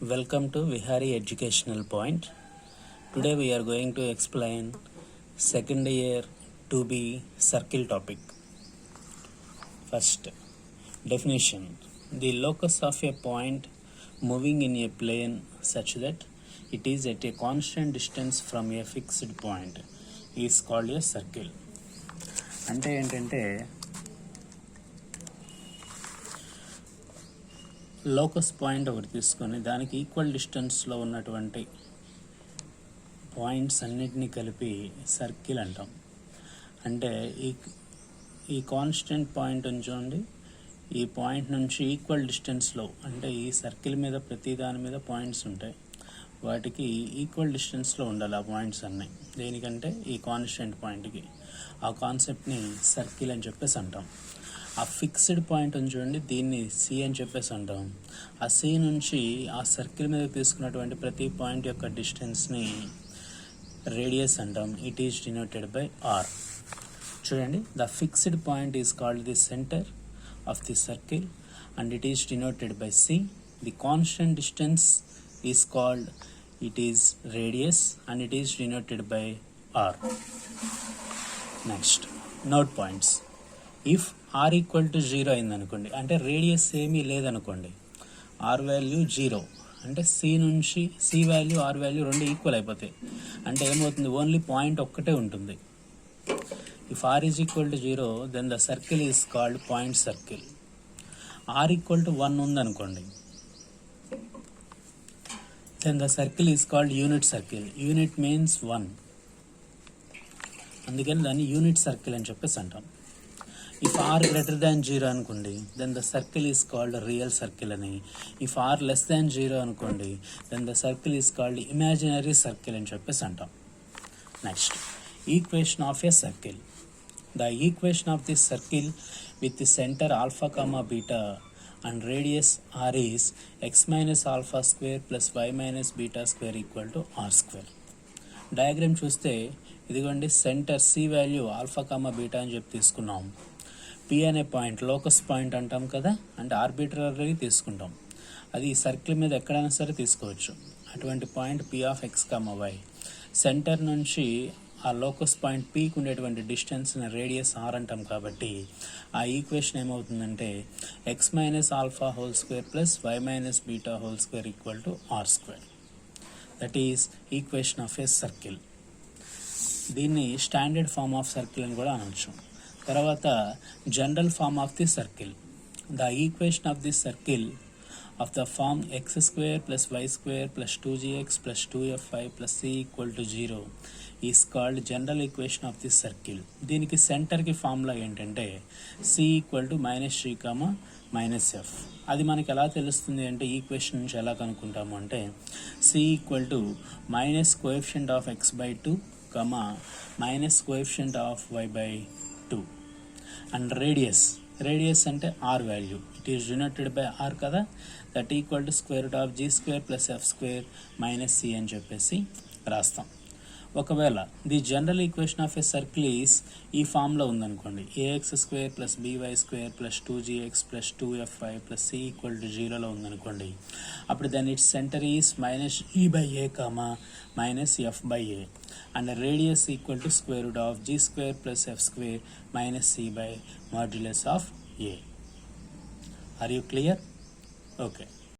Welcome to Vihari Educational Point. Today we are going to explain second year 2B circle topic. First, definition. The locus of a point moving in a plane such that it is at a constant distance from a fixed point is called a circle. అంటే ఏంటంటే locus point ఒకటి తీసుకొని దానికి equal డిస్టెన్స్లో ఉన్నటువంటి points అన్నిటినీ కలిపి circle అంటాం. అంటే ఈ కాన్స్టెంట్ పాయింట్ చూడండి, ఈ పాయింట్ నుంచి ఈక్వల్ డిస్టెన్స్లో, అంటే ఈ సర్కిల్ మీద ప్రతి దాని మీద పాయింట్స్ ఉంటాయి, వాటికి ఈక్వల్ డిస్టెన్స్లో ఉండాలి ఆ పాయింట్స్ అన్నీ. దేనికంటే ఈ కాన్స్టెంట్ పాయింట్కి. ఆ కాన్సెప్ట్ని సర్కిల్ అని చెప్పేసి అంటాం. ఆ ఫిక్స్డ్ పాయింట్ చూడండి, దీన్ని సి అని చెప్పేసి అంటాం. ఆ సి నుంచి ఆ సర్కిల్ మీద తీసుకున్నటువంటి ప్రతి పాయింట్ యొక్క డిస్టెన్స్ని రేడియస్ అంటాం. It is denoted by R. చూడండి, the fixed point is called the centre of the circle and it is denoted by C. The constant distance is called, it is radius and it is denoted by R. Next, note points. If R equal to 0 అయిందనుకోండి, అంటే radius ఏమీ లేదనుకోండి, are value 0 అంటే C నుంచి C value R value రెండు equal అయిపోతాయి. అంటే ఏమవుతుంది, ఓన్లీ పాయింట్ ఒక్కటే ఉంటుంది. If R is equal to 0 then the circle is called point circle. R equal to 1 ఉందనుకోండి, then the circle is called unit circle. Unit means 1, అందుకని దాన్ని unit circle అని చెప్పేసి అంటాం. ఇఫ్ ఆర్ గ్రేటర్ దాన్ 0 అనుకోండి, then the circle is called real circle అని. If R less than 0 అనుకోండి, then the circle is called imaginary circle అని చెప్పేసి అంటాం. Next, equation of a circle. The equation of this circle with the centre alpha comma beta and radius R is x minus alpha square plus y minus beta square equal to R square. Diagram చూస్తే ఇదిగోండి, centre C value alpha comma beta అని చెప్పి తీసుకున్నాం. P అనే point locus point అంటాం కదా, అంటే arbitrary తీసుకుంటాం. అది ఈ సర్కిల్ మీద ఎక్కడైనా సరే తీసుకోవచ్చు. అటువంటి point P of x comma y. Centre నుంచి ఆ లోకస్ పాయింట్ పీకి ఉండేటువంటి డిస్టెన్స్ని రేడియస్ ఆర్ అంటాం. కాబట్టి ఆ ఈక్వేషన్ ఏమవుతుందంటే x minus alpha whole square plus y minus beta whole square equal to R square. That is equation of a circle. దీన్ని standard form of circle అని కూడా అనొచ్చు. తర్వాత general form of the circle. The equation of the circle of the form x square plus y square plus 2gx plus 2fy plus C equal to 0 is called general equation of the circle. దీనికి సెంటర్కి formula ఏంటంటే C equal to minus C comma minus F. అది మనకి ఎలా తెలుస్తుంది అంటే equation నుంచి ఎలా కనుక్కుంటాము అంటే C equal to minus coefficient of X by 2 comma minus coefficient of Y by 2 and radius అంటే R value. It is denoted by R కదా, that equal to square root of G square plus F square minus C అని చెప్పేసి రాస్తాం. ఒకవేళ the general equation of a circle is ఈ ఫామ్లో ఉందనుకోండి, A X square plus B Y square plus 2gx plus 2fy plus C equal to 0లో ఉందనుకోండి, అప్పుడు దాని its centre is minus E by A comma minus F by A and radius equal to square root of G square plus F square minus C by modulus of A. Are you clear? Okay.